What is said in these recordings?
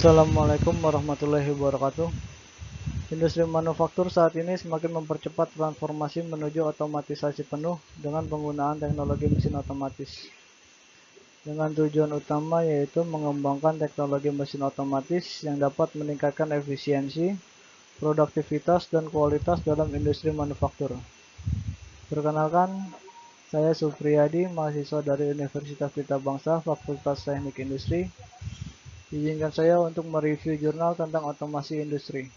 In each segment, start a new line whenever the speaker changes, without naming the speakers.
Assalamualaikum warahmatullahi wabarakatuh. Industri manufaktur saat ini semakin mempercepat transformasi menuju otomatisasi penuh dengan penggunaan teknologi mesin otomatis. Dengan tujuan utama yaitu mengembangkan teknologi mesin otomatis yang dapat meningkatkan efisiensi, produktivitas, dan kualitas dalam industri manufaktur. Perkenalkan, saya Supriyadi, mahasiswa dari Universitas Pelita Bangsa, Fakultas Teknik Industri. Izinkan saya untuk mereview jurnal tentang otomasi industri.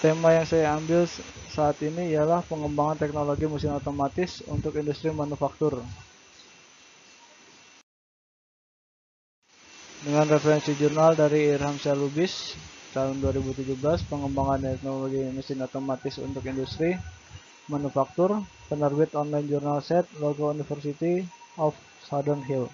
Tema yang saya ambil saat ini ialah pengembangan teknologi mesin otomatis untuk industri manufaktur. Dengan referensi jurnal dari Irham Syah-Lubis tahun 2017, pengembangan teknologi mesin otomatis untuk industri manufaktur, penerbit online jurnal SET, logo University of Southern Hill.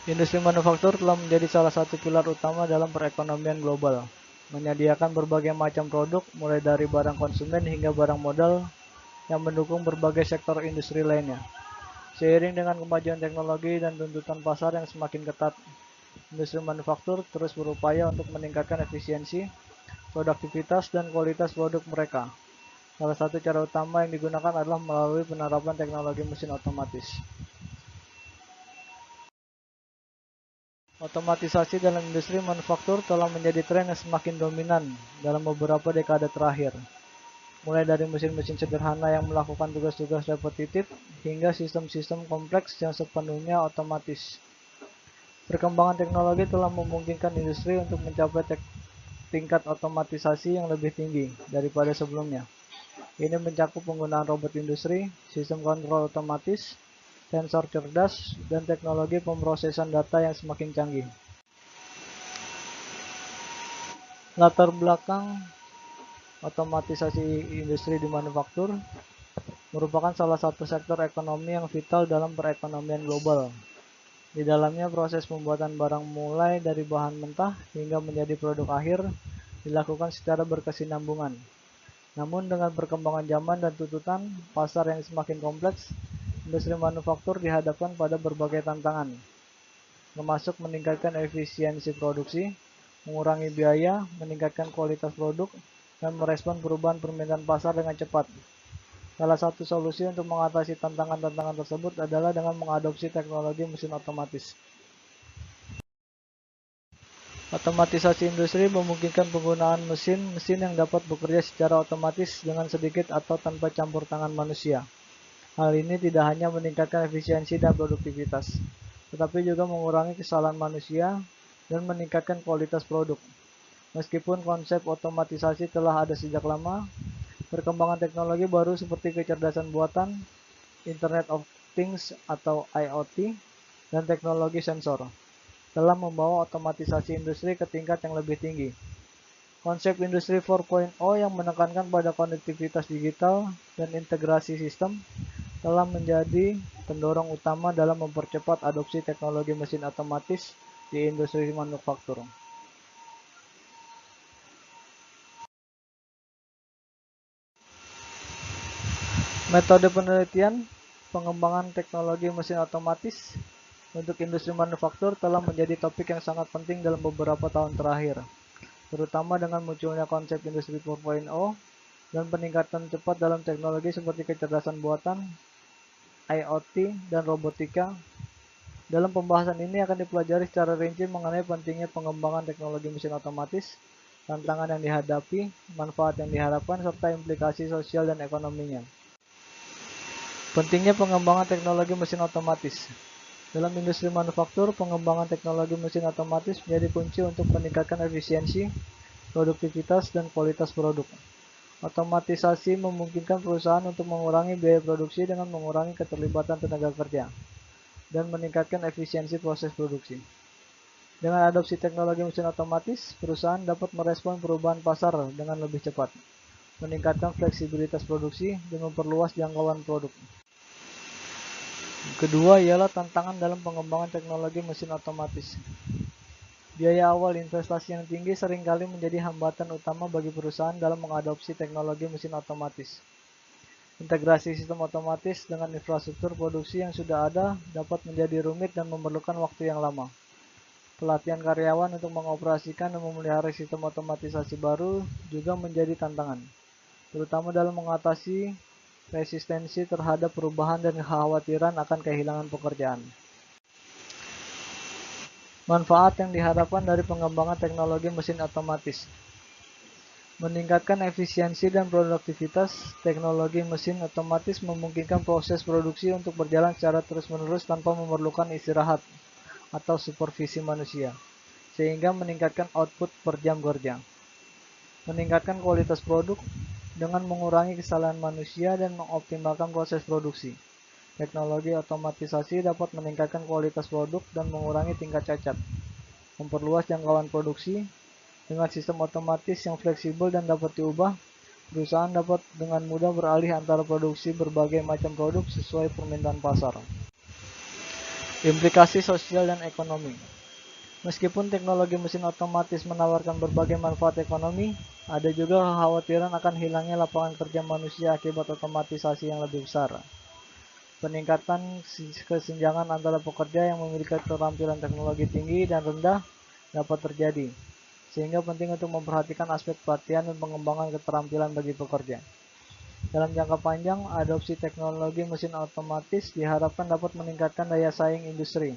Industri manufaktur telah menjadi salah satu pilar utama dalam perekonomian global, menyediakan berbagai macam produk mulai dari barang konsumen hingga barang modal yang mendukung berbagai sektor industri lainnya. Seiring dengan kemajuan teknologi dan tuntutan pasar yang semakin ketat, industri manufaktur terus berupaya untuk meningkatkan efisiensi, produktivitas, dan kualitas produk mereka. Salah satu cara utama yang digunakan adalah melalui penerapan teknologi mesin otomatis. Otomatisasi dalam industri manufaktur telah menjadi tren yang semakin dominan dalam beberapa dekade terakhir. Mulai dari mesin-mesin sederhana yang melakukan tugas-tugas repetitif hingga sistem-sistem kompleks yang sepenuhnya otomatis. Perkembangan teknologi telah memungkinkan industri untuk mencapai tingkat otomatisasi yang lebih tinggi daripada sebelumnya. Ini mencakup penggunaan robot industri, sistem kontrol otomatis, sensor cerdas, dan teknologi pemrosesan data yang semakin canggih. Latar belakang otomatisasi industri di manufaktur merupakan salah satu sektor ekonomi yang vital dalam perekonomian global. Di dalamnya proses pembuatan barang mulai dari bahan mentah hingga menjadi produk akhir dilakukan secara berkesinambungan. Namun dengan perkembangan zaman dan tuntutan pasar yang semakin kompleks, industri manufaktur dihadapkan pada berbagai tantangan, termasuk meningkatkan efisiensi produksi, mengurangi biaya, meningkatkan kualitas produk, dan merespon perubahan permintaan pasar dengan cepat. Salah satu solusi untuk mengatasi tantangan-tantangan tersebut adalah dengan mengadopsi teknologi mesin otomatis. Otomatisasi industri memungkinkan penggunaan mesin-mesin yang dapat bekerja secara otomatis dengan sedikit atau tanpa campur tangan manusia. Hal ini tidak hanya meningkatkan efisiensi dan produktivitas, tetapi juga mengurangi kesalahan manusia dan meningkatkan kualitas produk. Meskipun konsep otomatisasi telah ada sejak lama, perkembangan teknologi baru seperti kecerdasan buatan, Internet of Things atau IoT, dan teknologi sensor telah membawa otomatisasi industri ke tingkat yang lebih tinggi. Konsep Industri 4.0 yang menekankan pada konektivitas digital dan integrasi sistem telah menjadi pendorong utama dalam mempercepat adopsi teknologi mesin otomatis di industri manufaktur. Metode penelitian pengembangan teknologi mesin otomatis untuk industri manufaktur telah menjadi topik yang sangat penting dalam beberapa tahun terakhir, terutama dengan munculnya konsep Industri 4.0 dan peningkatan cepat dalam teknologi seperti kecerdasan buatan, IoT, dan robotika. Dalam pembahasan ini akan dipelajari secara rinci mengenai pentingnya pengembangan teknologi mesin otomatis, tantangan yang dihadapi, manfaat yang diharapkan, serta implikasi sosial dan ekonominya. Pentingnya pengembangan teknologi mesin otomatis. Dalam industri manufaktur, pengembangan teknologi mesin otomatis menjadi kunci untuk meningkatkan efisiensi, produktivitas, dan kualitas produk. Otomatisasi memungkinkan perusahaan untuk mengurangi biaya produksi dengan mengurangi keterlibatan tenaga kerja dan meningkatkan efisiensi proses produksi. Dengan adopsi teknologi mesin otomatis, perusahaan dapat merespon perubahan pasar dengan lebih cepat, meningkatkan fleksibilitas produksi, dan memperluas jangkauan produk. Kedua ialah tantangan dalam pengembangan teknologi mesin otomatis. Biaya awal investasi yang tinggi seringkali menjadi hambatan utama bagi perusahaan dalam mengadopsi teknologi mesin otomatis. Integrasi sistem otomatis dengan infrastruktur produksi yang sudah ada dapat menjadi rumit dan memerlukan waktu yang lama. Pelatihan karyawan untuk mengoperasikan dan memelihara sistem otomatisasi baru juga menjadi tantangan, terutama dalam mengatasi resistensi terhadap perubahan dan kekhawatiran akan kehilangan pekerjaan. Manfaat yang diharapkan dari pengembangan teknologi mesin otomatis. Meningkatkan efisiensi dan produktivitas, teknologi mesin otomatis memungkinkan proses produksi untuk berjalan secara terus-menerus tanpa memerlukan istirahat atau supervisi manusia, sehingga meningkatkan output per jam kerja. Meningkatkan kualitas produk dengan mengurangi kesalahan manusia dan mengoptimalkan proses produksi. Teknologi otomatisasi dapat meningkatkan kualitas produk dan mengurangi tingkat cacat, memperluas jangkauan produksi. Dengan sistem otomatis yang fleksibel dan dapat diubah, perusahaan dapat dengan mudah beralih antara produksi berbagai macam produk sesuai permintaan pasar. Implikasi sosial dan ekonomi. Meskipun teknologi mesin otomatis menawarkan berbagai manfaat ekonomi, ada juga kekhawatiran akan hilangnya lapangan kerja manusia akibat otomatisasi yang lebih besar. Peningkatan kesenjangan antara pekerja yang memiliki keterampilan teknologi tinggi dan rendah dapat terjadi, sehingga penting untuk memperhatikan aspek pelatihan dan pengembangan keterampilan bagi pekerja. Dalam jangka panjang, adopsi teknologi mesin otomatis diharapkan dapat meningkatkan daya saing industri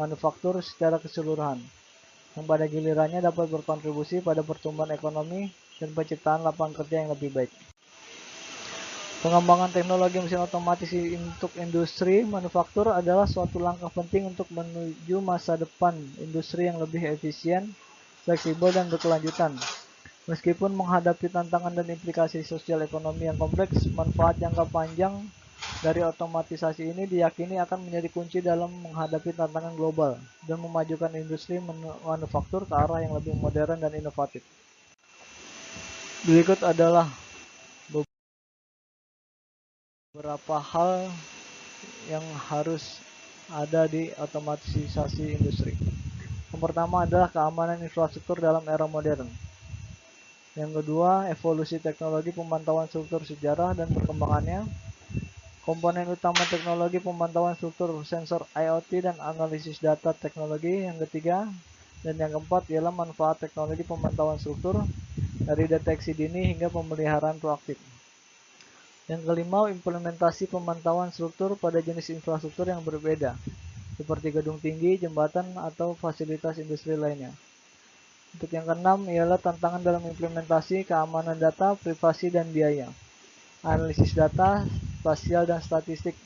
manufaktur secara keseluruhan, yang pada gilirannya dapat berkontribusi pada pertumbuhan ekonomi dan penciptaan lapangan kerja yang lebih baik. Pengembangan teknologi mesin otomatis untuk industri manufaktur adalah suatu langkah penting untuk menuju masa depan industri yang lebih efisien, fleksibel, dan berkelanjutan. Meskipun menghadapi tantangan dan implikasi sosial ekonomi yang kompleks, manfaat jangka panjang dari otomatisasi ini diyakini akan menjadi kunci dalam menghadapi tantangan global dan memajukan industri manufaktur ke arah yang lebih modern dan inovatif. Berikut adalah beberapa hal yang harus ada di otomatisasi industri. Yang pertama adalah keamanan infrastruktur dalam era modern. Yang kedua, evolusi teknologi pemantauan struktur sejarah dan perkembangannya. Komponen utama teknologi pemantauan struktur sensor IoT dan analisis data teknologi. Yang ketiga dan yang keempat ialah manfaat teknologi pemantauan struktur dari deteksi dini hingga pemeliharaan proaktif. Yang kelima, implementasi pemantauan struktur pada jenis infrastruktur yang berbeda, seperti gedung tinggi, jembatan, atau fasilitas industri lainnya. Untuk yang keenam ialah tantangan dalam implementasi keamanan data, privasi, dan biaya. Analisis data, spasial dan statistik,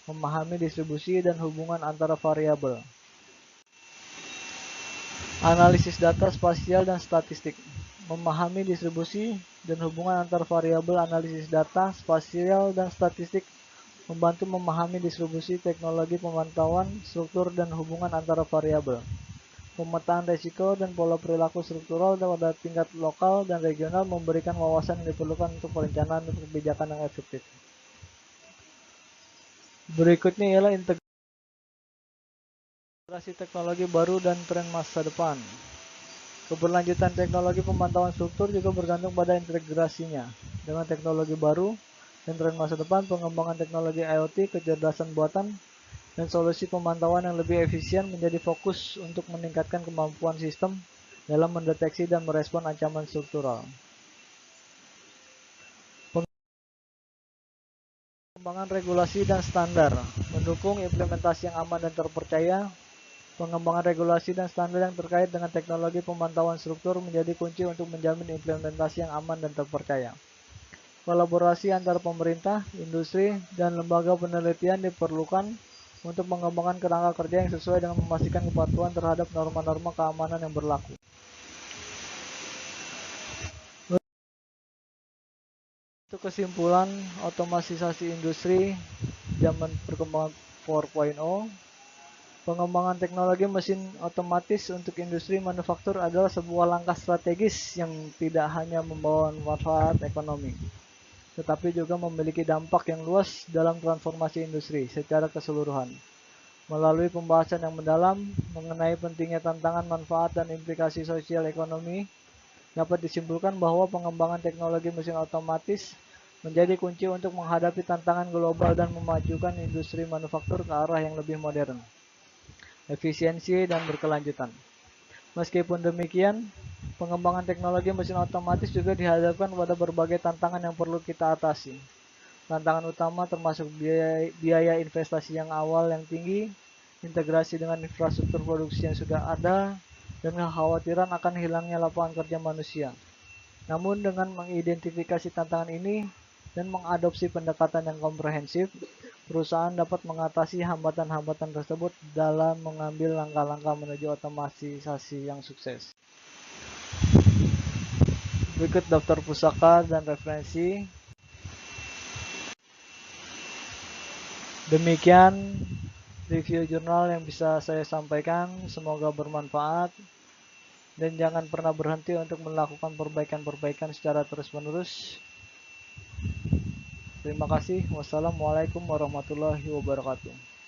memahami distribusi dan hubungan antara variabel. Analisis data, spasial, dan statistik, memahami distribusi dan hubungan antar variabel. Analisis data, spasial, dan statistik membantu memahami distribusi teknologi pemantauan struktur dan hubungan antara variabel. Pemetaan risiko dan pola perilaku struktural pada tingkat lokal dan regional memberikan wawasan yang diperlukan untuk perencanaan dan kebijakan yang efektif. Berikutnya ialah integrasi teknologi baru dan tren masa depan. Keberlanjutan teknologi pemantauan struktur juga bergantung pada integrasinya dengan teknologi baru dan tren masa depan. Pengembangan teknologi IoT, kecerdasan buatan, dan solusi pemantauan yang lebih efisien menjadi fokus untuk meningkatkan kemampuan sistem dalam mendeteksi dan merespon ancaman struktural. Pengembangan regulasi dan standar mendukung implementasi yang aman dan terpercaya. Pengembangan regulasi dan standar yang terkait dengan teknologi pemantauan struktur menjadi kunci untuk menjamin implementasi yang aman dan terpercaya. Kolaborasi antara pemerintah, industri, dan lembaga penelitian diperlukan untuk mengembangkan kerangka kerja yang sesuai dengan memastikan kepatuhan terhadap norma-norma keamanan yang berlaku. Untuk kesimpulan, otomatisasi industri zaman perkembangan 4.0, pengembangan teknologi mesin otomatis untuk industri manufaktur adalah sebuah langkah strategis yang tidak hanya membawa manfaat ekonomi, tetapi juga memiliki dampak yang luas dalam transformasi industri secara keseluruhan. Melalui pembahasan yang mendalam mengenai pentingnya tantangan, manfaat, dan implikasi sosial ekonomi, dapat disimpulkan bahwa pengembangan teknologi mesin otomatis menjadi kunci untuk menghadapi tantangan global dan memajukan industri manufaktur ke arah yang lebih modern, efisiensi, dan berkelanjutan. Meskipun demikian, pengembangan teknologi mesin otomatis juga dihadapkan pada berbagai tantangan yang perlu kita atasi. Tantangan utama termasuk biaya investasi yang awal yang tinggi, integrasi dengan infrastruktur produksi yang sudah ada, dan kekhawatiran akan hilangnya lapangan kerja manusia. Namun dengan mengidentifikasi tantangan ini dan mengadopsi pendekatan yang komprehensif, perusahaan dapat mengatasi hambatan-hambatan tersebut dalam mengambil langkah-langkah menuju otomatisasi yang sukses. Berikut daftar pusaka dan referensi. Demikian review jurnal yang bisa saya sampaikan, semoga bermanfaat. Dan jangan pernah berhenti untuk melakukan perbaikan-perbaikan secara terus-menerus. Terima kasih. Wassalamualaikum warahmatullahi wabarakatuh.